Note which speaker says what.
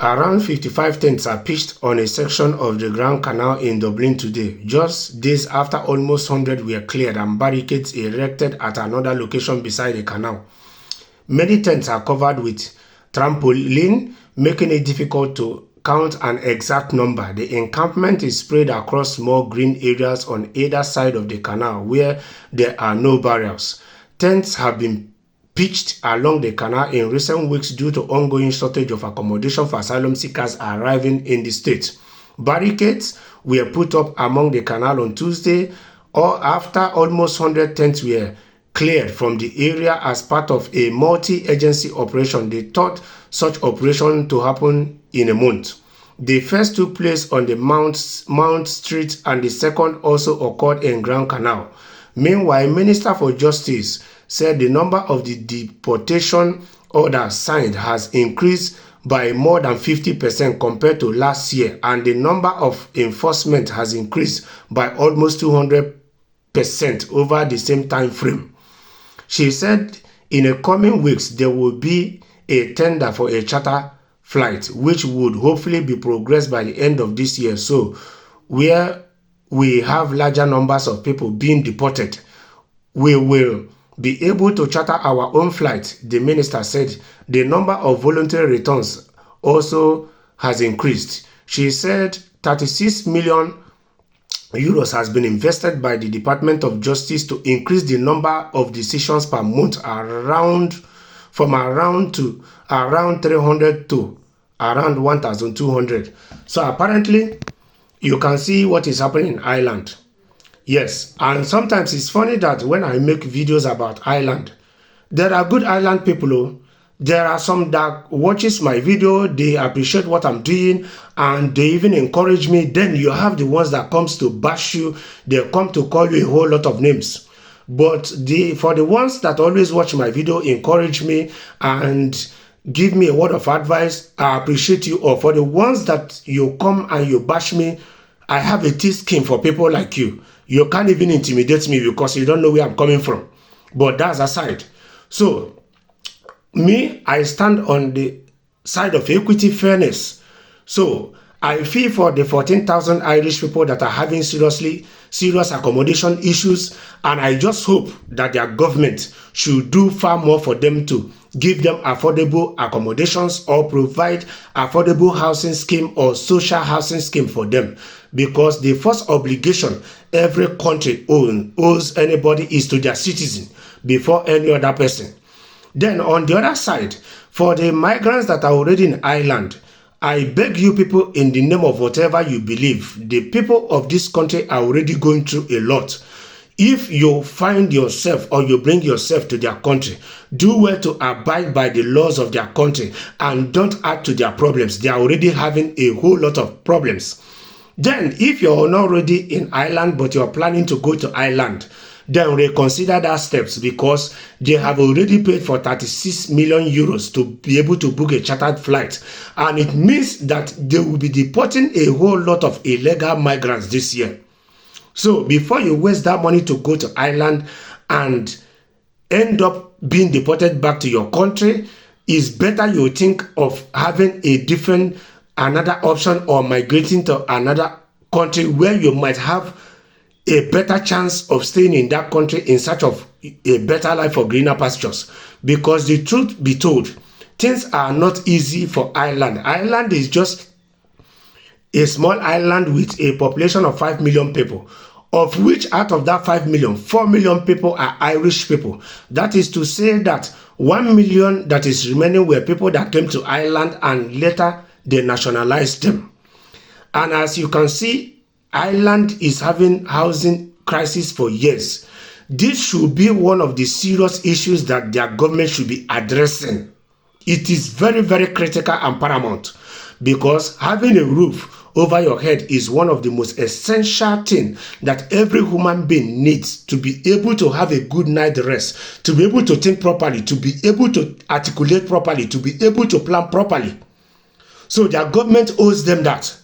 Speaker 1: Around 55 tents are pitched on a section of the Grand Canal in Dublin today, just days after almost 100 were cleared and barricades erected at another location beside the canal. Many tents are covered with trampoline, making it difficult to count an exact number. The encampment is spread across small green areas on either side of the canal where there are no barriers. Tents have been pitched along the canal in recent weeks due to ongoing shortage of accommodation for asylum seekers arriving in the state. Barricades were put up along the canal on Tuesday, or after almost 100 tents were cleared from the area as part of a multi-agency operation. The third such operation to happen in a month. The first took place on the Mount Street and the second also occurred in Grand Canal. Meanwhile, Minister for Justice said the number of the deportation orders signed has increased by more than 50% compared to last year, and the number of enforcement has increased by almost 200% over the same time frame. She said in the coming weeks there will be a tender for a charter flight, which would hopefully be progressed by the end of this year. So where we have larger numbers of people being deported, we will be able to charter our own flight, the minister said. The number of voluntary returns also has increased. She said 36 million euros has been invested by the Department of Justice to increase the number of decisions per month from around 300 to around 1,200. So apparently, you can see what is happening in Ireland. Yes, and sometimes it's funny that when I make videos about Ireland, there are good Ireland people. Oh. There are some that watches my video, they appreciate what I'm doing, and they even encourage me. Then you have the ones that comes to bash you, they come to call you a whole lot of names. But for the ones that always watch my video, encourage me and give me a word of advice, I appreciate you. Or for the ones that you come and you bash me, I have a thick skin for people like you. You can't even intimidate me because you don't know where I'm coming from. But that's aside. So, me, I stand on the side of equity, fairness. So, I feel for the 14,000 Irish people that are having serious accommodation issues, and I just hope that their government should do far more for them to give them affordable accommodations or provide affordable housing scheme or social housing scheme for them, because the first obligation every country owes anybody is to their citizen before any other person. Then on the other side, for the migrants that are already in Ireland, I beg you people, in the name of whatever you believe, the people of this country are already going through a lot. If you find yourself or you bring yourself to their country, do well to abide by the laws of their country and don't add to their problems. They are already having a whole lot of problems. Then, if you're not already in Ireland but you're planning to go to Ireland, then reconsider that steps, because they have already paid for 36 million euros to be able to book a chartered flight. And it means that they will be deporting a whole lot of illegal migrants this year. So before you waste that money to go to Ireland and end up being deported back to your country, it's better you think of having another option, or migrating to another country where you might have a better chance of staying in that country in search of a better life for greener pastures. Because the truth be told, things are not easy for Ireland. Ireland is just a small island with a population of 5 million people, of which out of that 5 million, 4 million people are Irish people. That is to say that 1 million that is remaining were people that came to Ireland and later they nationalized them. And as you can see, Ireland is having housing crisis for years. This should be one of the serious issues that their government should be addressing. It is very, very critical and paramount, because having a roof over your head is one of the most essential things that every human being needs to be able to have a good night rest, to be able to think properly, to be able to articulate properly, to be able to plan properly. So their government owes them that.